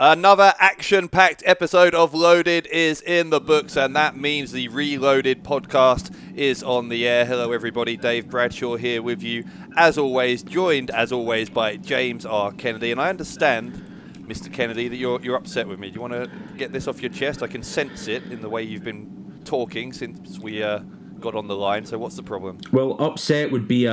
Another action-packed episode of Loaded is in the books, and that means the ReLoaded podcast is on the air. Hello, everybody. Dave Bradshaw here with you, as always, joined, as always, by James R. Kennedy. And I understand, Mr. Kennedy, that you're upset with me. Do you want to get this off your chest? I can sense it in the way you've been talking since we got on the line. So what's the problem? Well, upset would be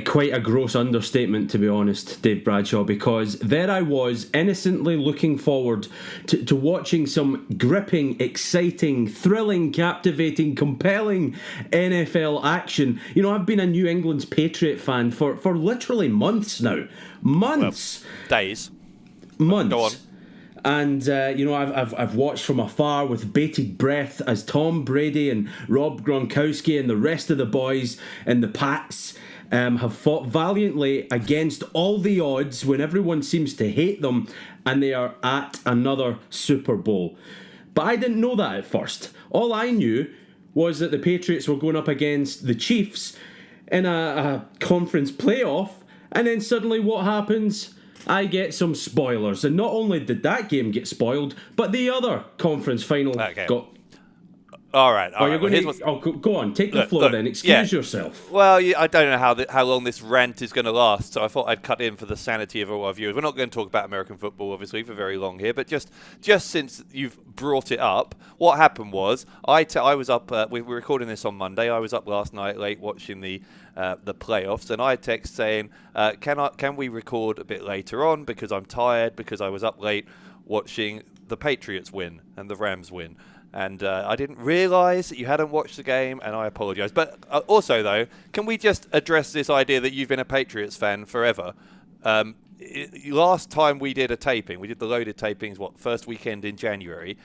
quite a gross understatement, to be honest, Dave Bradshaw, because there I was innocently looking forward to watching some gripping, exciting, thrilling, captivating, compelling NFL action. You know, I've been a New England's Patriot fan for literally months now. Months. Well, days. Months. Go on. And, I've watched from afar with bated breath as Tom Brady and Rob Gronkowski and the rest of the boys in the Pats have fought valiantly against all the odds when everyone seems to hate them, and they are at another Super Bowl. But I didn't know that at first. All I knew was that the Patriots were going up against the Chiefs in a conference playoff, and then suddenly what happens? I get some spoilers, and not only did that game get spoiled, but the other conference final got... All right. Go on, take the floor then. Excuse yourself. Well, I don't know how long this rant is going to last, so I thought I'd cut in for the sanity of all our viewers. We're not going to talk about American football, obviously, for very long here, but just since you've brought it up, what happened was I was up. We were recording this on Monday. I was up last night late watching the playoffs, and I text saying, "Can we record a bit later on because I'm tired because I was up late watching the Patriots win and the Rams win." And I didn't realise that you hadn't watched the game, and I apologise. But also, though, can we just address this idea that you've been a Patriots fan forever? Last time we did a taping, we did the Loaded tapings, first weekend in January,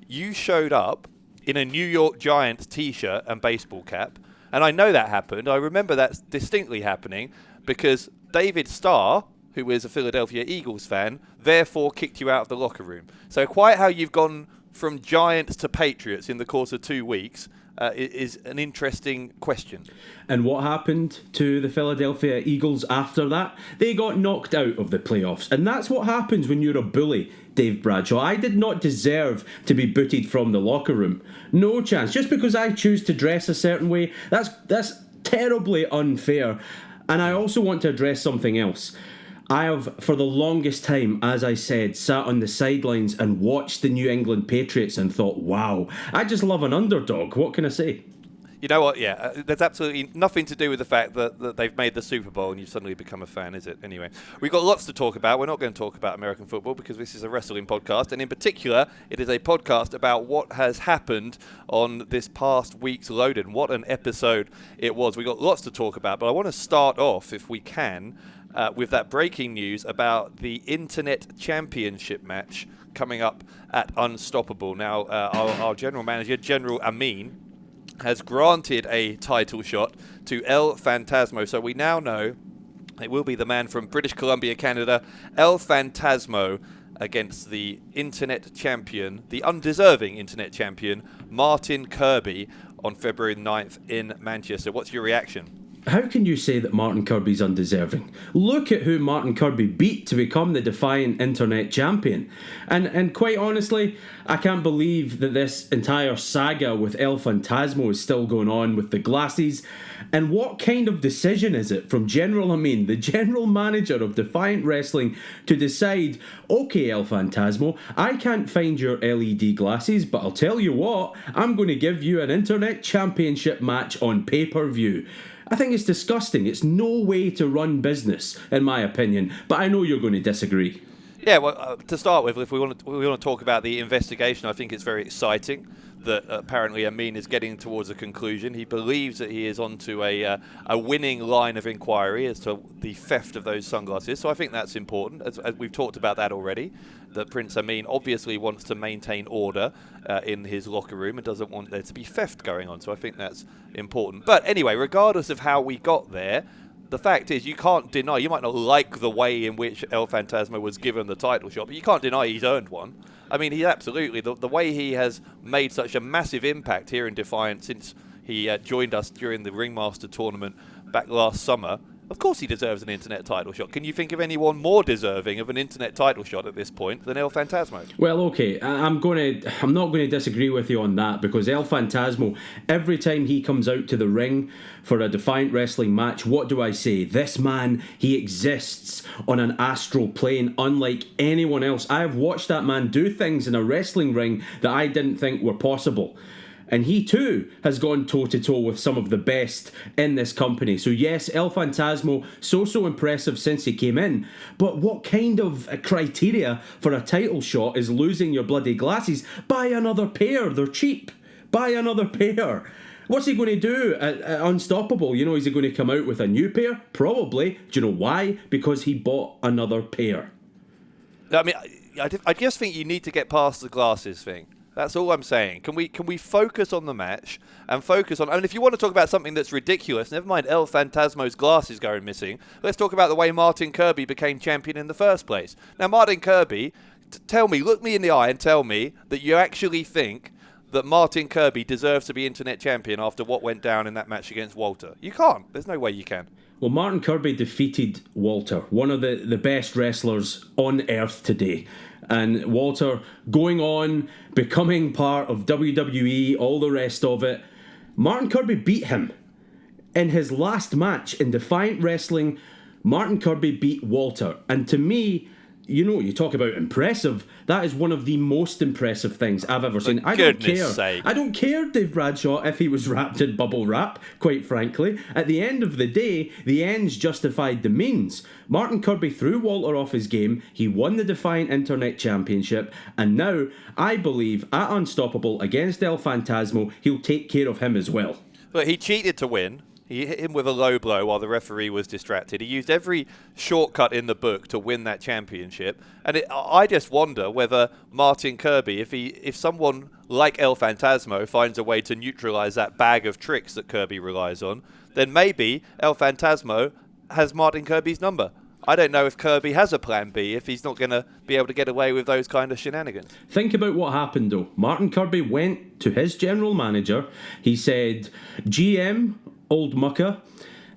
you showed up in a New York Giants T-shirt and baseball cap. And I know that happened. I remember that distinctly happening because David Starr, who is a Philadelphia Eagles fan, therefore kicked you out of the locker room. So quite how you've gone from Giants to Patriots in the course of 2 weeks is an interesting question. And what happened to the Philadelphia Eagles after that? They got knocked out of the playoffs. And that's what happens when you're a bully, Dave Bradshaw. I did not deserve to be booted from the locker room. No chance. Just because I choose to dress a certain way, that's terribly unfair. And I also want to address something else. I have, for the longest time, as I said, sat on the sidelines and watched the New England Patriots and thought, wow, I just love an underdog. What can I say? You know what? Yeah, there's absolutely nothing to do with the fact that they've made the Super Bowl and you've suddenly become a fan, is it? Anyway, we've got lots to talk about. We're not going to talk about American football because this is a wrestling podcast. And in particular, it is a podcast about what has happened on this past week's Loaded. And what an episode it was. We've got lots to talk about, but I want to start off, if we can, with that breaking news about the Internet Championship match coming up at Unstoppable. Now, our general manager, General Amin, has granted a title shot to El Phantasmo. So we now know it will be the man from British Columbia, Canada, El Phantasmo, against the Internet Champion, the undeserving Internet Champion, Martin Kirby, on February 9th in Manchester. What's your reaction? How can you say that Martin Kirby's undeserving? Look at who Martin Kirby beat to become the Defiant Internet Champion. And quite honestly, I can't believe that this entire saga with El Phantasmo is still going on with the glasses. And what kind of decision is it from General Amin, the general manager of Defiant Wrestling, to decide, okay, El Phantasmo, I can't find your LED glasses, but I'll tell you what, I'm going to give you an Internet Championship match on pay-per-view. I think it's disgusting. It's no way to run business, in my opinion. But I know you're going to disagree. Yeah, well, to start with, if we want to talk about the investigation, I think it's very exciting that apparently Amin is getting towards a conclusion. He believes that he is onto a winning line of inquiry as to the theft of those sunglasses. So I think that's important. As we've talked about that already, that Prince Amin obviously wants to maintain order in his locker room and doesn't want there to be theft going on. So I think that's important. But anyway, regardless of how we got there, the fact is you can't deny, you might not like the way in which El Phantasmo was given the title shot, but you can't deny he's earned one. I mean, he absolutely, the way he has made such a massive impact here in Defiant since he joined us during the Ringmaster tournament back last summer, Of course he deserves an internet title shot. Can you think of anyone more deserving of an internet title shot at this point than El Phantasmo? Well, okay, I'm not going to disagree with you on that, because El Phantasmo, every time he comes out to the ring for a Defiant wrestling match, what do I say? This man, he exists on an astral plane unlike anyone else. I have watched that man do things in a wrestling ring that I didn't think were possible. And he too has gone toe-to-toe with some of the best in this company. So yes, El Phantasmo, so impressive since he came in. But what kind of criteria for a title shot is losing your bloody glasses? Buy another pair, they're cheap. Buy another pair. What's he going to do at Unstoppable? Is he going to come out with a new pair? Probably. Do you know why? Because he bought another pair. I mean, I just think you need to get past the glasses thing. That's all I'm saying. Can we focus on the match and focus on... I mean, if you want to talk about something that's ridiculous, never mind El Phantasmo's glasses going missing. Let's talk about the way Martin Kirby became champion in the first place. Now, Martin Kirby, look me in the eye and tell me that you actually think that Martin Kirby deserves to be internet champion after what went down in that match against Walter. You can't. There's no way you can. Well, Martin Kirby defeated Walter, one of the best wrestlers on earth today. And Walter going on, becoming part of WWE, all the rest of it. Martin Kirby beat him. In his last match in Defiant Wrestling, Martin Kirby beat Walter. And to me, you talk about impressive. That is one of the most impressive things I've ever seen. I don't care. Sake. I don't care, Dave Bradshaw, if he was wrapped in bubble wrap, quite frankly. At the end of the day, the ends justified the means. Martin Kirby threw Walter off his game. He won the Defiant Internet Championship. And now, I believe, at Unstoppable against El Phantasmo, he'll take care of him as well. But he cheated to win. He hit him with a low blow while the referee was distracted. He used every shortcut in the book to win that championship. And I just wonder whether Martin Kirby, if someone like El Phantasmo finds a way to neutralize that bag of tricks that Kirby relies on, then maybe El Phantasmo has Martin Kirby's number. I don't know if Kirby has a plan B if he's not going to be able to get away with those kind of shenanigans. Think about what happened though. Martin Kirby went to his general manager. He said, GM, old mucker,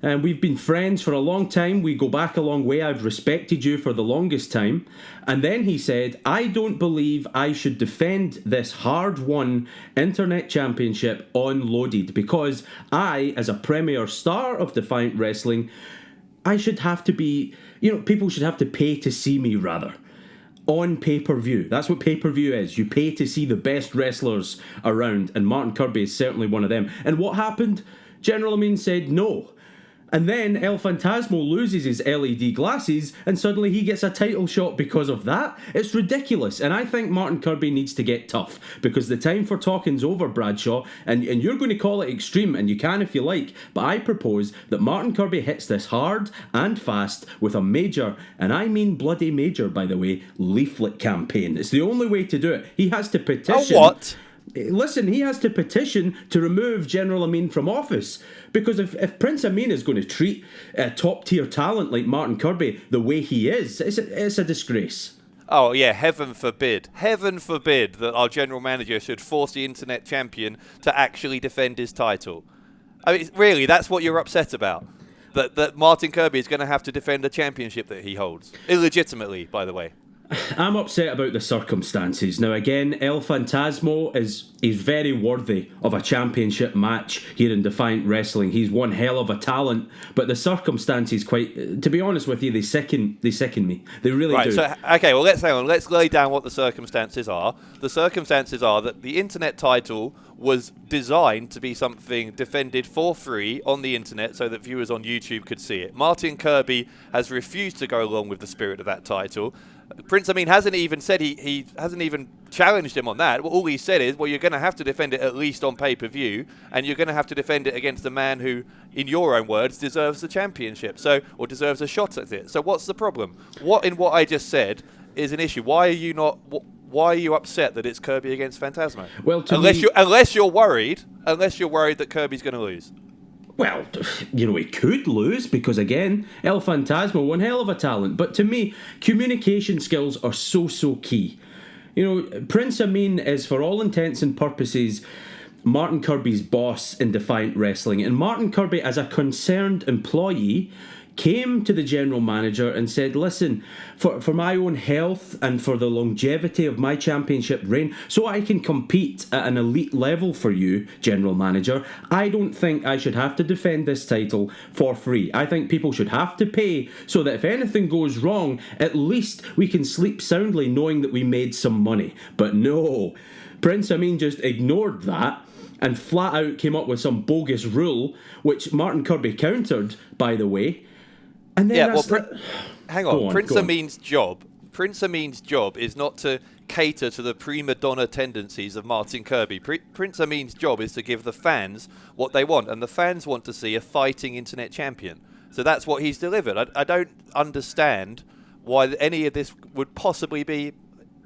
and we've been friends for a long time. We go back a long way. I've respected you for the longest time. And then he said, I don't believe I should defend this hard-won internet championship on Loaded, because I, as a premier star of Defiant Wrestling, I should have to be, people should have to pay to see me, rather. On pay-per-view. That's what pay-per-view is. You pay to see the best wrestlers around, and Martin Kirby is certainly one of them. And what happened? General Amin said no. And then El Phantasmo loses his LED glasses and suddenly he gets a title shot because of that. It's ridiculous. And I think Martin Kirby needs to get tough, because the time for talking's over, Bradshaw. And you're going to call it extreme, and you can if you like. But I propose that Martin Kirby hits this hard and fast with a major, and I mean bloody major, by the way, leaflet campaign. It's the only way to do it. He has to petition... A what? Listen, he has to petition to remove General Amin from office, because if Prince Amin is going to treat top-tier talent like Martin Kirby the way he is, it's a disgrace. Oh, yeah, heaven forbid that our general manager should force the internet champion to actually defend his title. I mean, really, that's what you're upset about? That Martin Kirby is going to have to defend a championship that he holds? Illegitimately, by the way. I'm upset about the circumstances. Now again, El Phantasmo is very worthy of a championship match here in Defiant Wrestling. He's one hell of a talent, but the circumstances, quite, to be honest with you, they sicken me. They really do. So, okay, well, let's lay down what the circumstances are. The circumstances are that the internet title was designed to be something defended for free on the internet so that viewers on YouTube could see it. Martin Kirby has refused to go along with the spirit of that title. Prince Amin hasn't even said he hasn't even challenged him on that. All he said is, well, you're going to have to defend it at least on pay-per-view, and you're going to have to defend it against a man who, in your own words, deserves the championship, or deserves a shot at it. So what's the problem? What I just said is an issue. Why are you upset that it's Kirby against Phantasmo? Well, unless you're worried that Kirby's going to lose. Well, he could lose because, again, El Phantasmo, one hell of a talent. But to me, communication skills are so key. Prince Amin is, for all intents and purposes, Martin Kirby's boss in Defiant Wrestling. And Martin Kirby, as a concerned employee, came to the general manager and said, listen, for my own health and for the longevity of my championship reign, so I can compete at an elite level for you, general manager, I don't think I should have to defend this title for free. I think people should have to pay so that if anything goes wrong, at least we can sleep soundly knowing that we made some money. But no, Prince Amin just ignored that and flat out came up with some bogus rule, which Martin Kirby countered, by the way. And then hang on. Prince Amin's job is not to cater to the prima donna tendencies of Martin Kirby. Prince Amin's job is to give the fans what they want, and the fans want to see a fighting internet champion. So that's what he's delivered. I don't understand why any of this would possibly be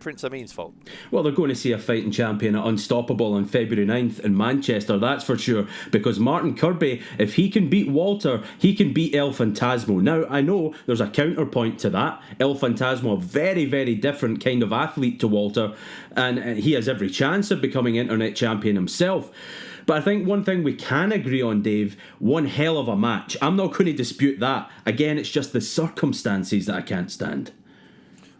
Prince Amin's fault. Well, they're going to see a fighting champion at Unstoppable on February 9th in Manchester, that's for sure, because Martin Kirby, if he can beat Walter, he can beat El Phantasmo. Now, I know there's a counterpoint to that. El Phantasmo, a very, very different kind of athlete to Walter, and he has every chance of becoming internet champion himself. But I think one thing we can agree on, Dave, one hell of a match. I'm not going to dispute that. Again, it's just the circumstances that I can't stand.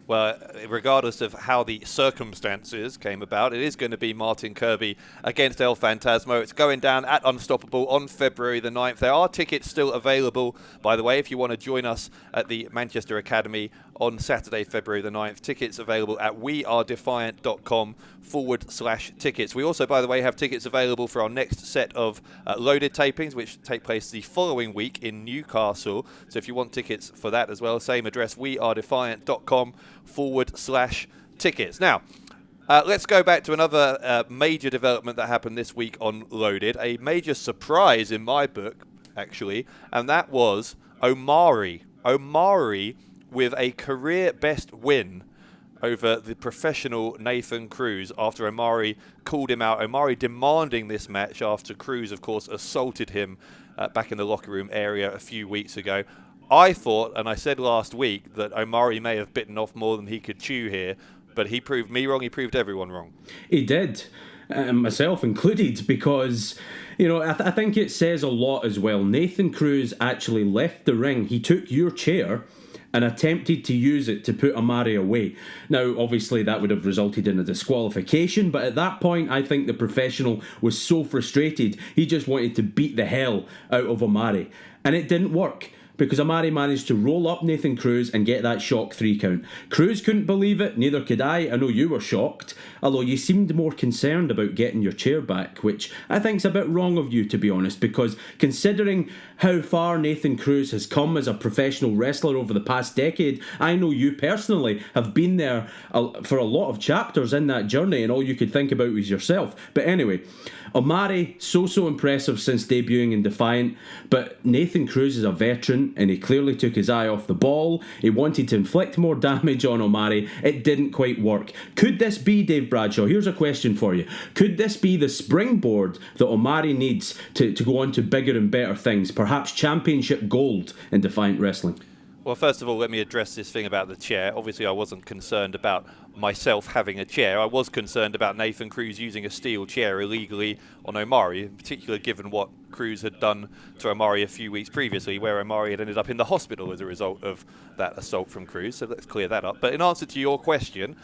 Well, regardless of how the circumstances came about, it is going to be Martin Kirby against El Phantasmo. It's going down at Unstoppable on February the 9th. There are tickets still available, by the way, if you want to join us at the Manchester Academy on Saturday, February the 9th. Tickets available at wearedefiant.com/tickets. We also, by the way, have tickets available for our next set of loaded tapings, which take place the following week in Newcastle. So if you want tickets for that as well, same address, wearedefiant.com/tickets. Now, let's go back to another major development that happened this week on Loaded. A major surprise in my book, actually, and that was Omari. Omari with a career best win over the professional Nathan Cruz after Omari called him out. Omari demanding this match after Cruz, of course, assaulted him back in the locker room area a few weeks ago. I thought, and I said last week, that Omari may have bitten off more than he could chew here, but he proved me wrong, he proved everyone wrong. He did. Myself included, because, you know, I think it says a lot as well. Nathan Cruz actually left the ring. He took your chair and attempted to use it to put Omari away. Now, obviously, that would have resulted in a disqualification, but at that point, I think the professional was so frustrated, he just wanted to beat the hell out of Omari. And it didn't work, because Omari managed to roll up Nathan Cruz and get that shock 3 count. Cruz couldn't believe it, neither could I. I know you were shocked, although you seemed more concerned about getting your chair back, which I think's a bit wrong of you, to be honest, because considering how far Nathan Cruz has come as a professional wrestler over the past decade, I know you personally have been there for a lot of chapters in that journey, and all you could think about was yourself. But anyway, Omari, so impressive since debuting in Defiant, but Nathan Cruz is a veteran and he clearly took his eye off the ball. He wanted to inflict more damage on Omari. It didn't quite work. Could this be, Dave Bradshaw, here's a question for you, could this be the springboard that Omari needs to go on to bigger and better things, perhaps championship gold in Defiant Wrestling? Well, first of all, let me address this thing about the chair. Obviously, I wasn't concerned about myself having a chair. I was concerned about Nathan Cruz using a steel chair illegally on Omari, in particular given what Cruz had done to Omari a few weeks previously, where Omari had ended up in the hospital as a result of that assault from Cruz. So let's clear that up. But in answer to your question,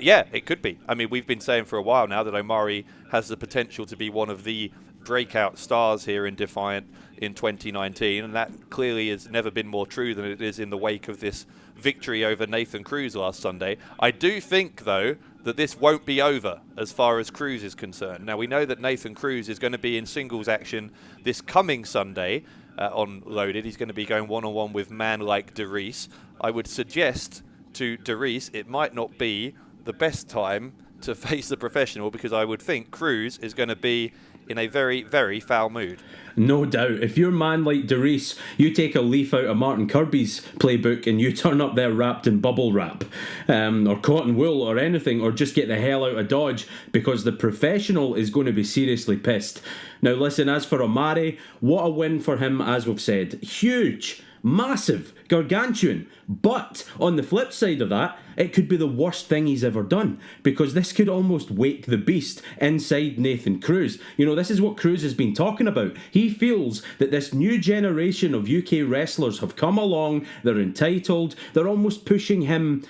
yeah, it could be. I mean, we've been saying for a while now that Omari has the potential to be one of the breakout stars here in Defiant in 2019, and that clearly has never been more true than it is in the wake of this victory over Nathan Cruz last Sunday. I do think, though, that this won't be over as far as Cruz is concerned. Now, we know that Nathan Cruz is going to be in singles action this coming Sunday on Loaded. He's going to be going one-on-one with man like Derice. I would suggest to Derice it might not be the best time to face the professional, because I would think Cruz is going to be in a very, very foul mood. No doubt. If you're man like Derice, you take a leaf out of Martin Kirby's playbook and you turn up there wrapped in bubble wrap or cotton wool or anything, or just get the hell out of Dodge, because the professional is going to be seriously pissed. Now listen, as for Omari, what a win for him, as we've said. Huge. Massive, gargantuan. But on the flip side of that, it could be the worst thing he's ever done, because this could almost wake the beast inside Nathan Cruz. You know, this is what Cruz has been talking about. He feels that this new generation of UK wrestlers have come along, they're entitled, they're almost pushing him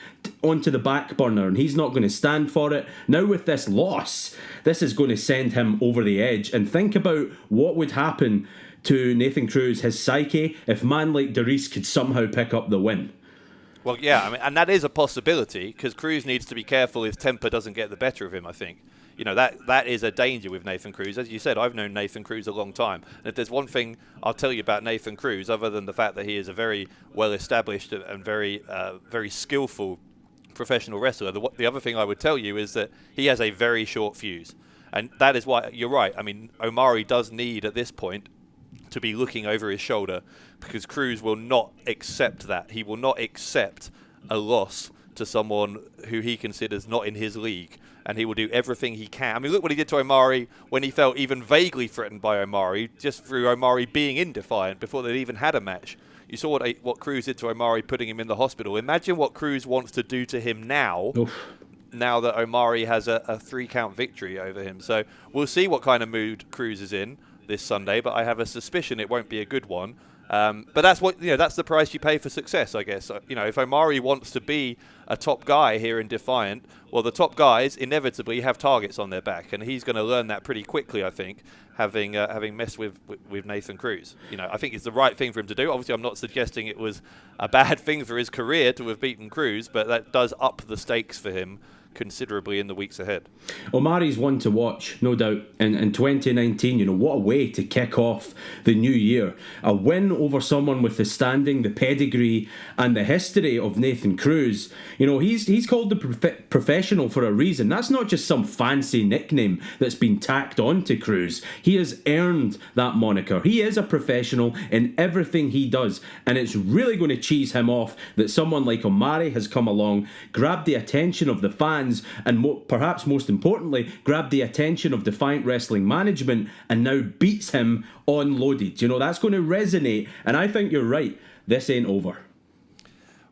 onto the back burner, and he's not going to stand for it. Now with this loss, this is going to send him over the edge. And think about what would happen to Nathan Cruz, his psyche, if man like Darius could somehow pick up the win. Well, yeah, I mean, and that is a possibility, because Cruz needs to be careful his temper doesn't get the better of him, I think. You know, that is a danger with Nathan Cruz. As you said, I've known Nathan Cruz a long time. And if there's one thing I'll tell you about Nathan Cruz, other than the fact that he is a very well-established and very skillful professional wrestler, the other thing I would tell you is that he has a very short fuse. And that is why, you're right, I mean, Omari does need, at this point, to be looking over his shoulder, because Cruz will not accept that. He will not accept a loss to someone who he considers not in his league, and he will do everything he can. I mean, look what he did to Omari when he felt even vaguely threatened by Omari, just through Omari being in Defiant before they'd even had a match. You saw what Cruz did to Omari, putting him in the hospital. Imagine what Cruz wants to do to him now. Oof. Now that Omari has a 3-count victory over him. So we'll see what kind of mood Cruz is in this Sunday, but I have a suspicion it won't be a good one. But that's that's the price you pay for success, I guess. You know, if Omari wants to be a top guy here in Defiant, well, the top guys inevitably have targets on their back, and he's going to learn that pretty quickly, I think, having messed with Nathan Cruz. You know, I think it's the right thing for him to do. Obviously, I'm not suggesting it was a bad thing for his career to have beaten Cruz, but that does up the stakes for him considerably in the weeks ahead. Omari's one to watch, no doubt. In 2019, you know, what a way to kick off the new year. A win over someone with the standing, the pedigree, and the history of Nathan Cruz. You know, he's called the professional for a reason. That's not just some fancy nickname that's been tacked on to Cruz. He has earned that moniker. He is a professional in everything he does, and it's really going to cheese him off that someone like Omari has come along, grabbed the attention of the fans, and perhaps most importantly, grabbed the attention of Defiant Wrestling management and now beats him on Loaded. You know, that's going to resonate, and I think you're right. This ain't over.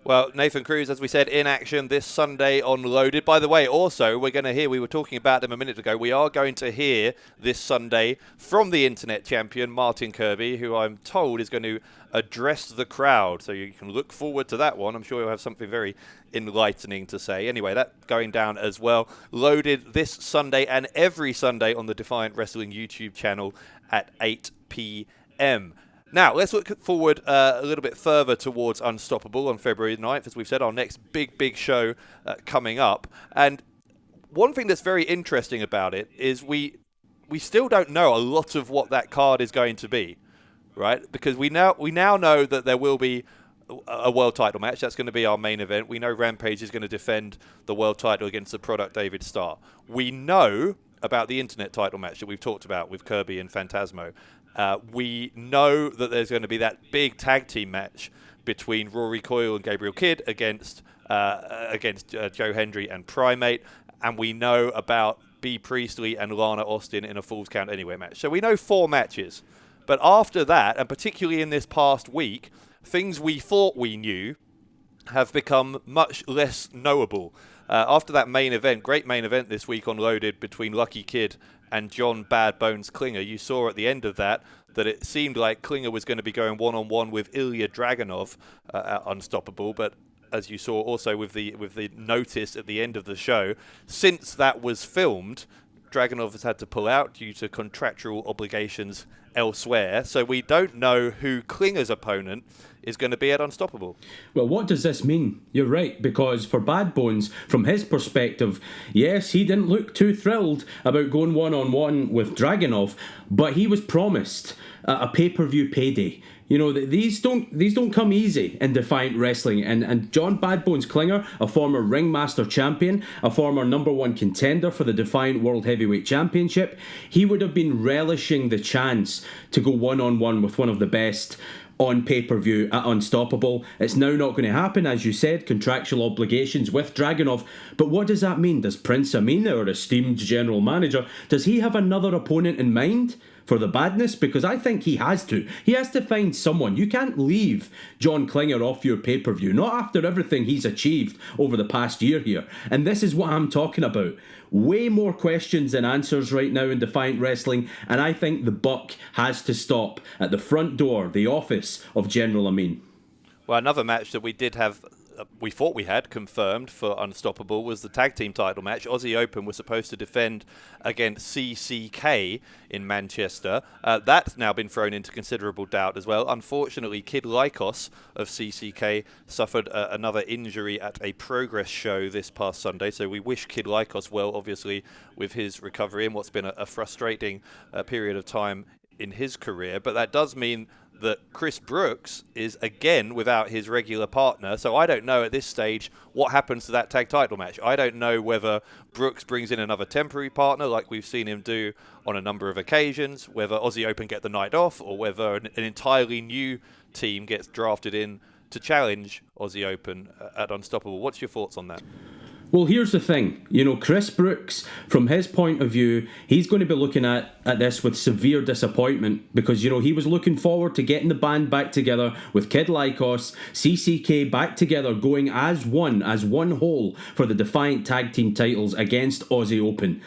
Well, Nathan Cruz, as we said, in action this Sunday on Loaded. By the way, also, we're going to hear, we were talking about him a minute ago, we are going to hear this Sunday from the internet champion, Martin Kirby, who I'm told is going to address the crowd. So you can look forward to that one. I'm sure he'll have something very enlightening to say. Anyway, that going down as well. Loaded this Sunday and every Sunday on the Defiant Wrestling YouTube channel at 8 p.m. Now, let's look forward a little bit further towards Unstoppable on February 9th. As we've said, our next big show coming up. And one thing that's very interesting about it is we still don't know a lot of what that card is going to be, right? Because we now know that there will be a world title match. That's going to be our main event. We know Rampage is going to defend the world title against the product David Starr. We know about the internet title match that we've talked about with Kirby and Phantasmo. We know that there's going to be that big tag team match between Rory Coyle and Gabriel Kidd against Joe Hendry and Primate, and we know about B. Priestley and Lana Austin in a Falls Count Anywhere match. So we know 4 matches. But after that, and particularly in this past week, things we thought we knew have become much less knowable. After that main event, great main event this week on Loaded between Lucky Kid and John Bad Bones Klinger, you saw at the end of that it seemed like Klinger was going to be going one-on-one with Ilja Dragunov at Unstoppable, but as you saw also with the notice at the end of the show, since that was filmed, Dragunov has had to pull out due to contractual obligations elsewhere, so we don't know who Klinger's opponent is going to be at Unstoppable. Well, what does this mean? You're right, because for Bad Bones, from his perspective, yes, he didn't look too thrilled about going one-on-one with Dragunov, but he was promised a pay-per-view payday. You know, these don't come easy in Defiant Wrestling. And John Bad Bones Klinger, a former Ringmaster champion, a former #1 contender for the Defiant World Heavyweight Championship, he would have been relishing the chance to go one-on-one with one of the best on pay-per-view at Unstoppable. It's now not going to happen, as you said, contractual obligations with Dragunov. But what does that mean? Does Prince Amin, our esteemed general manager, does he have another opponent in mind for the badness? Because I think he has to. He has to find someone. You can't leave John Klinger off your pay-per-view, not after everything he's achieved over the past year here. And this is what I'm talking about. Way more questions than answers right now in Defiant Wrestling, and I think the buck has to stop at the front door, the office of General Amin. Well, another match that we did have, we thought we had confirmed for Unstoppable, was the tag team title match. Aussie Open was supposed to defend against CCK in Manchester. That's now been thrown into considerable doubt as well. Unfortunately, Kid Lycos of CCK suffered another injury at a Progress show this past Sunday, so we wish Kid Lycos well, obviously, with his recovery and what's been a frustrating period of time in his career. But that does mean that Chris Brooks is again without his regular partner, so I don't know at this stage what happens to that tag title match. I don't know whether Brooks brings in another temporary partner like we've seen him do on a number of occasions, whether Aussie Open get the night off, or whether an entirely new team gets drafted in to challenge Aussie Open at Unstoppable. What's your thoughts on that? Well, here's the thing. Chris Brooks, from his point of view, he's going to be looking at this with severe disappointment because, he was looking forward to getting the band back together with Kid Lycos, CCK back together, going as one whole for the Defiant tag team titles against Aussie Open.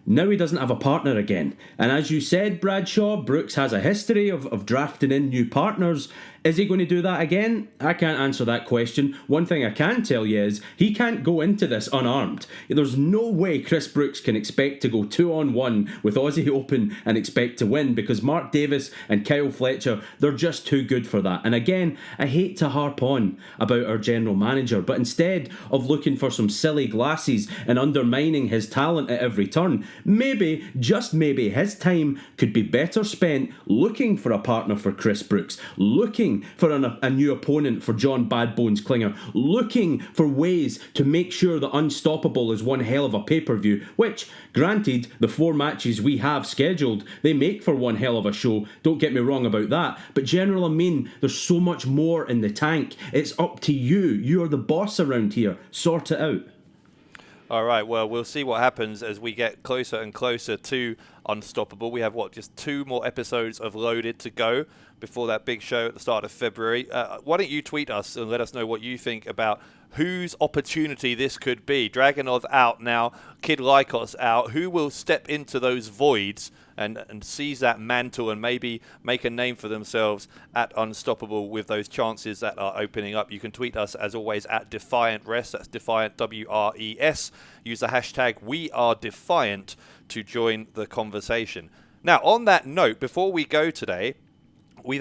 Now he doesn't have a partner again. And as you said, Bradshaw, Brooks has a history of drafting in new partners. Is he going to do that again? I can't answer that question. One thing I can tell you is he can't go into this unarmed. There's no way Chris Brooks can expect to go 2-on-1 with Aussie Open and expect to win because Mark Davis and Kyle Fletcher, they're just too good for that. And again, I hate to harp on about our general manager, but instead of looking for some silly glasses and undermining his talent at every turn, maybe, just maybe, his time could be better spent looking for a partner for Chris Brooks, looking for a new opponent for John Bad Bones Klinger, looking for ways to make sure that Unstoppable is one hell of a pay-per-view, which, granted, the 4 matches we have scheduled, they make for one hell of a show, don't get me wrong about that, but General Amin, there's so much more in the tank. It's up to you. You're the boss around here. Sort it out. All right, well, we'll see what happens as we get closer and closer to Unstoppable. We have, just 2 more episodes of Loaded to go before that big show at the start of February. Why don't you tweet us and let us know what you think about whose opportunity this could be? Dragunov out now, Kid Lycos out. Who will step into those voids and seize that mantle and maybe make a name for themselves at Unstoppable with those chances that are opening up? You can tweet us, as always, at DefiantRes. That's Defiant, WRES. Use the hashtag WeAreDefiant to join the conversation. Now, on that note, before we go today, we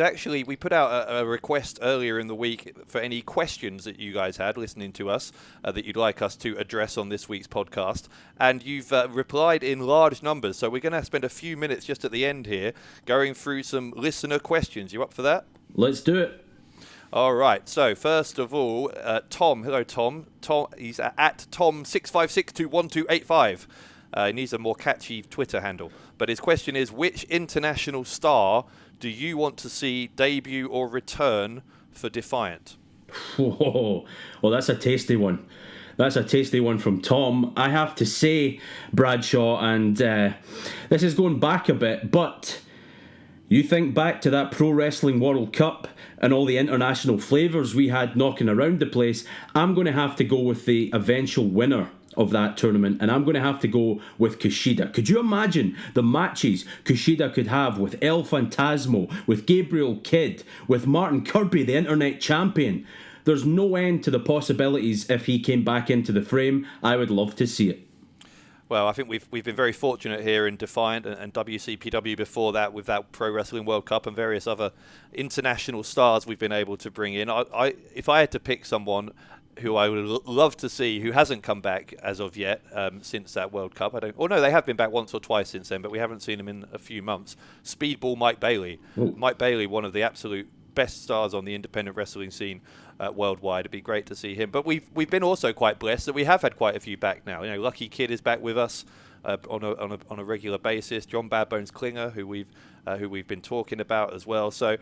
put out a request earlier in the week for any questions that you guys had listening to us that you'd like us to address on this week's podcast. And you've replied in large numbers. So we're going to spend a few minutes just at the end here going through some listener questions. You up for that? Let's do it. All right. So first of all, Tom. Hello, Tom. Tom. He's at Tom656212885. He needs a more catchy Twitter handle. But his question is, which international star do you want to see debut or return for Defiant? Whoa. Well, that's a tasty one. That's a tasty one from Tom. I have to say, Bradshaw, and this is going back a bit, but you think back to that Pro Wrestling World Cup and all the international flavours we had knocking around the place, I'm going to have to go with the eventual winner of that tournament, and I'm going to have to go with Kushida. Could you imagine the matches Kushida could have with El Phantasmo, with Gabriel Kidd, with Martin Kirby, the internet champion? There's no end to the possibilities if he came back into the frame. I would love to see it. Well, I think we've been very fortunate here in Defiant and WCPW before that with that Pro Wrestling World Cup and various other international stars we've been able to bring in. If I had to pick someone who I would love to see, who hasn't come back as of yet since that World Cup. They have been back once or twice since then, but we haven't seen him in a few months. Speedball Mike Bailey. Ooh. Mike Bailey, one of the absolute best stars on the independent wrestling scene worldwide. It'd be great to see him. But we've been also quite blessed that we have had quite a few back now. Lucky Kid is back with us on a regular basis. John Bad Bones Klinger, who we've been talking about as well. So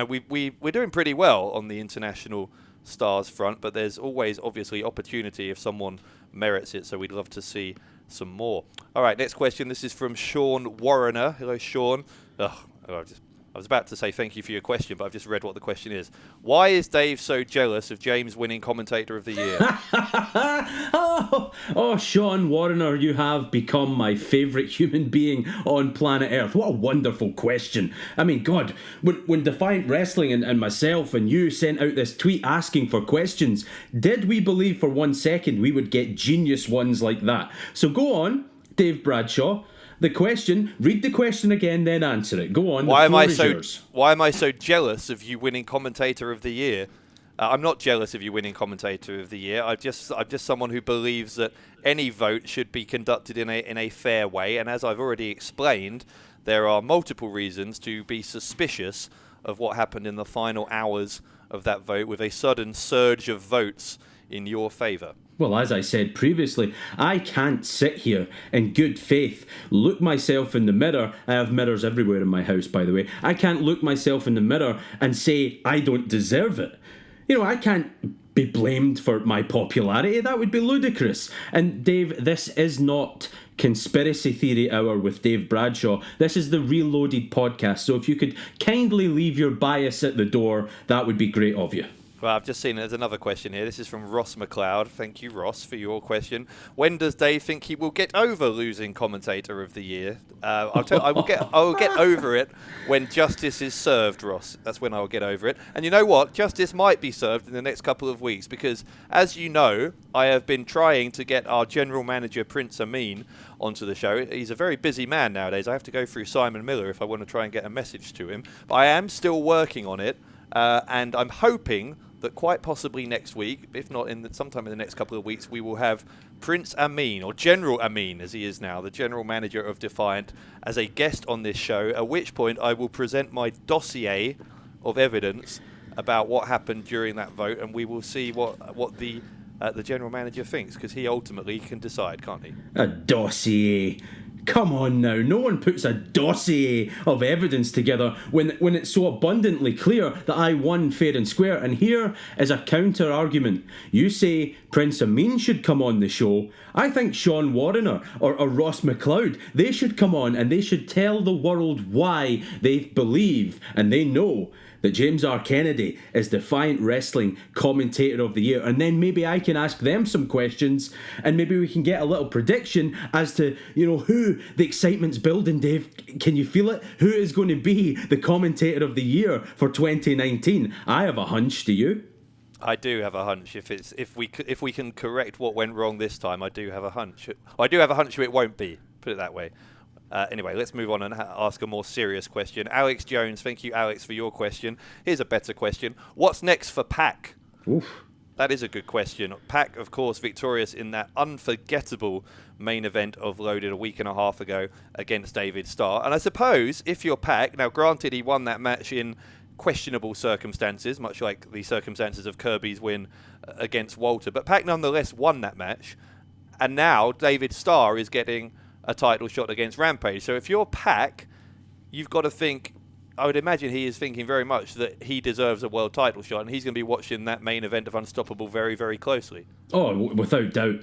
we're doing pretty well on the international stars front, but there's always obviously opportunity if someone merits it, so we'd love to see some more. All right, next question. This is from Sean Warrener. Hello, Sean. I was about to say thank you for your question, but I've just read what the question is. Why is Dave so jealous of James winning Commentator of the Year? Oh, Sean Warrener, you have become my favourite human being on planet Earth. What a wonderful question. I mean, God, when Defiant Wrestling and myself and you sent out this tweet asking for questions, did we believe for 1 second we would get genius ones like that? So go on, Dave Bradshaw. The question, read the question again, then answer it. Go on, why am I so jealous of you winning Commentator of the Year? I'm not jealous of you winning Commentator of the Year. I'm just someone who believes that any vote should be conducted in a fair way. And as I've already explained, there are multiple reasons to be suspicious of what happened in the final hours of that vote, with a sudden surge of votes in your favour. Well, as I said previously, I can't sit here in good faith, look myself in the mirror. I have mirrors everywhere in my house, by the way. I can't look myself in the mirror and say I don't deserve it. You know, I can't be blamed for my popularity. That would be ludicrous. And Dave, this is not Conspiracy Theory Hour with Dave Bradshaw. This is the ReLoaded podcast. So if you could kindly leave your bias at the door, that would be great of you. Well, I've just seen there's another question here. This is from Ross McLeod. Thank you, Ross, for your question. When does Dave think he will get over losing Commentator of the Year? I will get over it when justice is served, Ross. That's when I will get over it. And you know what? Justice might be served in the next couple of weeks because, as you know, I have been trying to get our general manager, Prince Amin, onto the show. He's a very busy man nowadays. I have to go through Simon Miller if I want to try and get a message to him. But I am still working on it, and I'm hoping that quite possibly next week, if not sometime in the next couple of weeks, we will have Prince Amin, or General Amin as he is now, the general manager of Defiant, as a guest on this show, at which point I will present my dossier of evidence about what happened during that vote, and we will see what the general manager thinks, because he ultimately can decide, can't he? A dossier. Come on now, no one puts a dossier of evidence together when it's so abundantly clear that I won fair and square. And here is a counter argument. You say Prince Amin should come on the show. I think Sean Warrener or Ross McLeod, they should come on and they should tell the world why they believe and they know that James R. Kennedy is Defiant Wrestling Commentator of the Year. And then maybe I can ask them some questions and maybe we can get a little prediction as to, who the excitement's building, Dave. Can you feel it? Who is going to be the Commentator of the Year for 2019? I have a hunch, do you? I do have a hunch. If we can correct what went wrong this time, I do have a hunch. I do have a hunch it won't be, put it that way. Anyway, let's move on and ask a more serious question. Alex Jones, thank you, Alex, for your question. Here's a better question. What's next for Pac? Oof. That is a good question. Pac, of course, victorious in that unforgettable main event of Loaded a week and a half ago against David Starr. And I suppose if you're Pac, now granted he won that match in questionable circumstances, much like the circumstances of Kirby's win against Walter, but Pac nonetheless won that match. And now David Starr is getting a title shot against Rampage. So if you're Pac, you've got to think, I would imagine he is thinking very much that he deserves a world title shot, and he's going to be watching that main event of Unstoppable very, very closely. Oh, without doubt.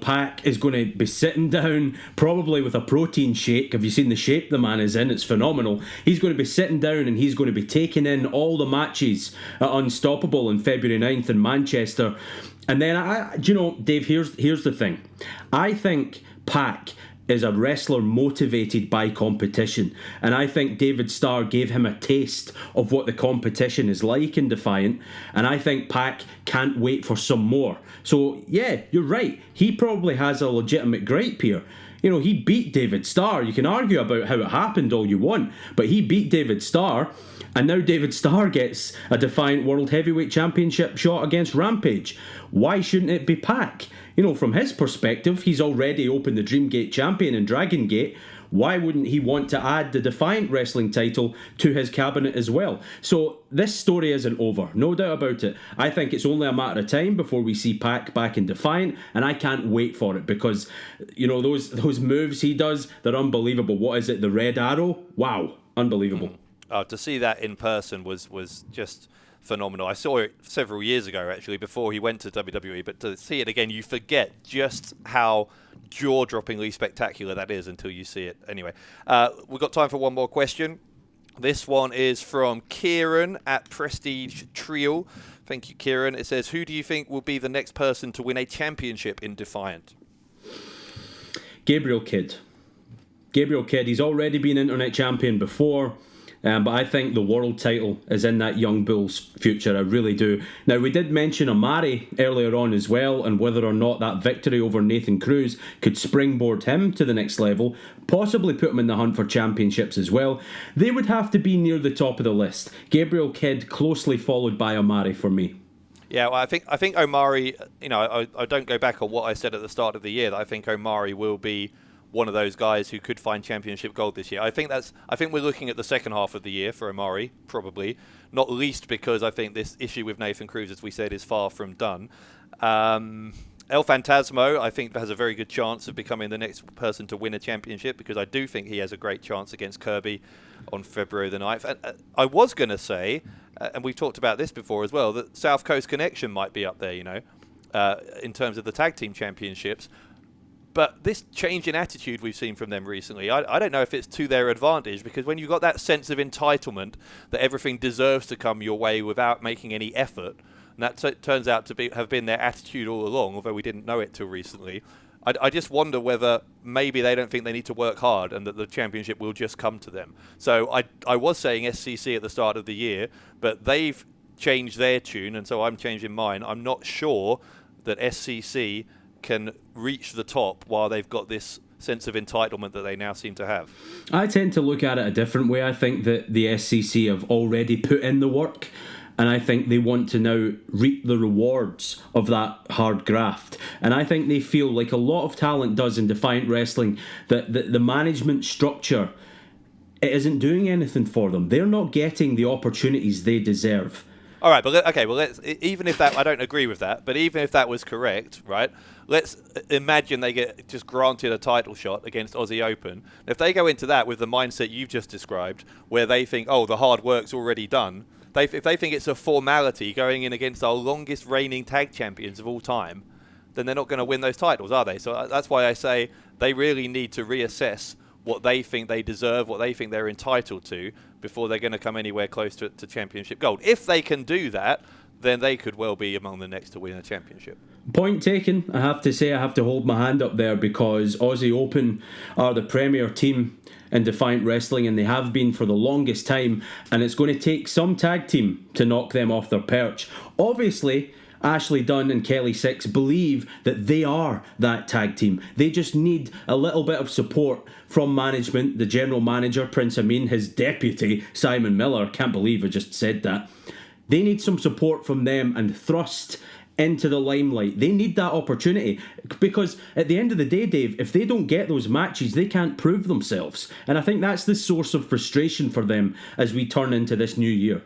Pac is going to be sitting down, probably with a protein shake. Have you seen the shape the man is in? It's phenomenal. He's going to be sitting down and he's going to be taking in all the matches at Unstoppable on February 9th in Manchester. And then, Dave, here's the thing. I think Pac is a wrestler motivated by competition, and I think David Starr gave him a taste of what the competition is like in Defiant, and I think Pac can't wait for some more. So yeah, you're right, he probably has a legitimate gripe here. He beat David Starr. You can argue about how it happened all you want, but he beat David Starr, and now David Starr gets a Defiant World Heavyweight Championship shot against Rampage. Why shouldn't it be Pac? From his perspective, he's already opened the Dreamgate champion in Dragon Gate. Why wouldn't he want to add the Defiant Wrestling title to his cabinet as well? So this story isn't over, no doubt about it. I think it's only a matter of time before we see Pac back in Defiant, and I can't wait for it because, those moves he does, they're unbelievable. What is it, the Red Arrow? Wow, unbelievable. To see that in person was just phenomenal. I saw it several years ago, actually, before he went to WWE, but to see it again, you forget just how jaw-droppingly spectacular that is until you see it. Anyway, we've got time for one more question. This one is from Kieran at Prestige Trio. Thank you, Kieran. It says, who do you think will be the next person to win a championship in Defiant? Gabriel Kidd. Gabriel Kidd, he's already been internet champion before, but I think the world title is in that young bull's future. I really do. Now, we did mention Amari earlier on as well, and whether or not that victory over Nathan Cruz could springboard him to the next level, possibly put him in the hunt for championships as well. They would have to be near the top of the list. Gabriel Kidd closely followed by Amari for me. Yeah, well, I think Omari, I don't go back on what I said at the start of the year, that I think Omari will be one of those guys who could find championship gold this year. I think we're looking at the second half of the year for Omari, probably, not least because I think this issue with Nathan Cruz, as we said, is far from done. El Phantasmo, I think, has a very good chance of becoming the next person to win a championship, because I do think he has a great chance against Kirby on February the 9th. And I was going to say, and we've talked about this before as well, that South Coast Connection might be up there, in terms of the tag team championships. But this change in attitude we've seen from them recently, I don't know if it's to their advantage, because when you've got that sense of entitlement that everything deserves to come your way without making any effort, and that turns out to have been their attitude all along, although we didn't know it till recently, I just wonder whether maybe they don't think they need to work hard and that the championship will just come to them. So I was saying SCC at the start of the year, but they've changed their tune, and so I'm changing mine. I'm not sure that SCC can reach the top while they've got this sense of entitlement that they now seem to have. I tend to look at it a different way. I think that the SCC have already put in the work, and I think they want to now reap the rewards of that hard graft. And I think they feel like a lot of talent does in Defiant Wrestling, that the management structure, it isn't doing anything for them. They're not getting the opportunities they deserve. All right, but let's, even if that, I don't agree with that, but even if that was correct, right, let's imagine they get just granted a title shot against Aussie Open. If they go into that with the mindset you've just described, where they think, oh, the hard work's already done, if they think it's a formality going in against our longest reigning tag champions of all time, then they're not going to win those titles, are they? So that's why I say they really need to reassess what they think they deserve, what they think they're entitled to, before they're going to come anywhere close to championship gold. If they can do that, then they could well be among the next to win a championship. Point taken. I have to say, I have to hold my hand up there, because Aussie Open are the premier team in Defiant Wrestling, and they have been for the longest time, and it's going to take some tag team to knock them off their perch. Obviously, Ashley Dunn and Kelly Six believe that they are that tag team. They just need a little bit of support from management, the general manager, Prince Amin, his deputy, Simon Miller. Can't believe I just said that. They need some support from them and thrust into the limelight. They need that opportunity, because at the end of the day, Dave, if they don't get those matches, they can't prove themselves. And I think that's the source of frustration for them as we turn into this new year.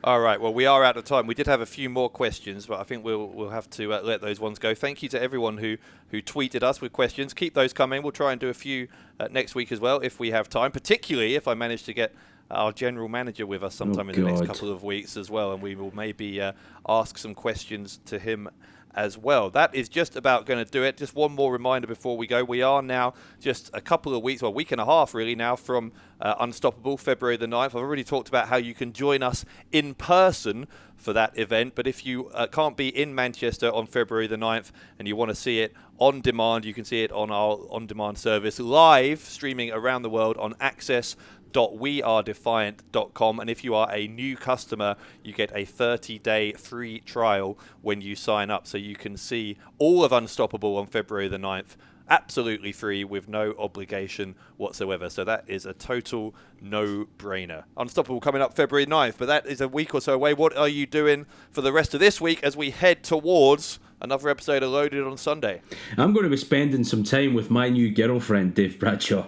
All right, well, we are out of time. We did have a few more questions, but I think we'll have to let those ones go. Thank you to everyone who tweeted us with questions. Keep those coming. We'll try and do a few next week as well if we have time, particularly if I manage to get our general manager with us sometime in the next couple of weeks as well, and we will maybe ask some questions to him as well. That is just about going to do it. Just one more reminder before we go. We are now just a couple of weeks, well, a week and a half really now from Unstoppable, February the 9th. I've already talked about how you can join us in person for that event, but if you can't be in Manchester on February the 9th and you want to see it on demand, you can see it on our on-demand service, live streaming around the world on access.wearedefiant.com, and if you are a new customer, you get a 30-day free trial when you sign up, so you can see all of Unstoppable on February the 9th absolutely free with no obligation whatsoever. So that is a total no-brainer. Unstoppable coming up February 9th, but that is a week or so away. What are you doing for the rest of this week as we head towards another episode of Loaded on Sunday? I'm going to be spending some time with my new girlfriend, Dave Bradshaw.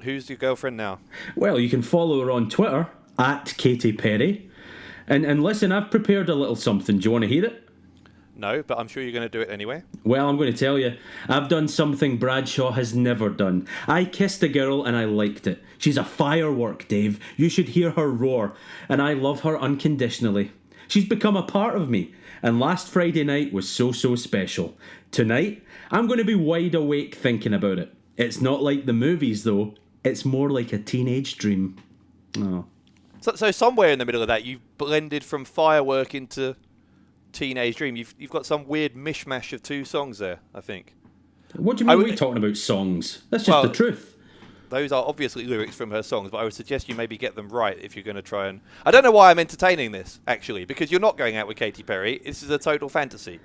Who's your girlfriend now? Well, you can follow her on Twitter, @Katy Perry. And listen, I've prepared a little something. Do you want to hear it? No, but I'm sure you're going to do it anyway. Well, I'm going to tell you, I've done something Bradshaw has never done. I kissed a girl and I liked it. She's a firework, Dave. You should hear her roar. And I love her unconditionally. She's become a part of me. And last Friday night was so special. Tonight, I'm going to be wide awake thinking about it. It's not like the movies, though. It's more like a teenage dream. Oh. So somewhere in the middle of that, you've blended from firework into Teenage Dream. You've got some weird mishmash of two songs there, I think. What do you mean we're talking about songs? That's just the truth. Those are obviously lyrics from her songs, but I would suggest you maybe get them right if you're going to try and... I don't know why I'm entertaining this, actually, because you're not going out with Katy Perry. This is a total fantasy.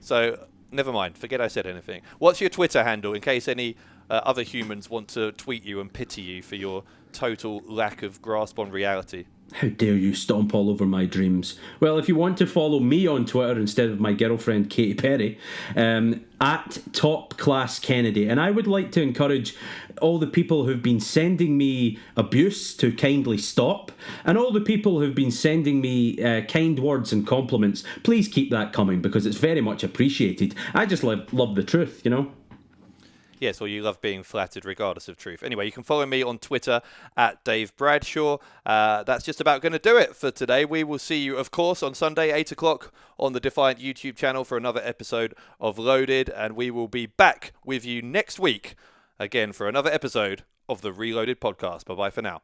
So, never mind. Forget I said anything. What's your Twitter handle, in case any other humans want to tweet you and pity you for your total lack of grasp on reality? How dare you stomp all over my dreams? Well, if you want to follow me on Twitter instead of my girlfriend Katy Perry, at Top Class Kennedy. And I would like to encourage all the people who've been sending me abuse to kindly stop. And all the people who've been sending me kind words and compliments, please keep that coming because it's very much appreciated. I just love the truth, you know? Yes, or you love being flattered regardless of truth. Anyway, you can follow me on Twitter at Dave Bradshaw. That's just about going to do it for today. We will see you, of course, on Sunday, 8 o'clock on the Defiant YouTube channel for another episode of Loaded. And we will be back with you next week again for another episode of the ReLoaded podcast. Bye-bye for now.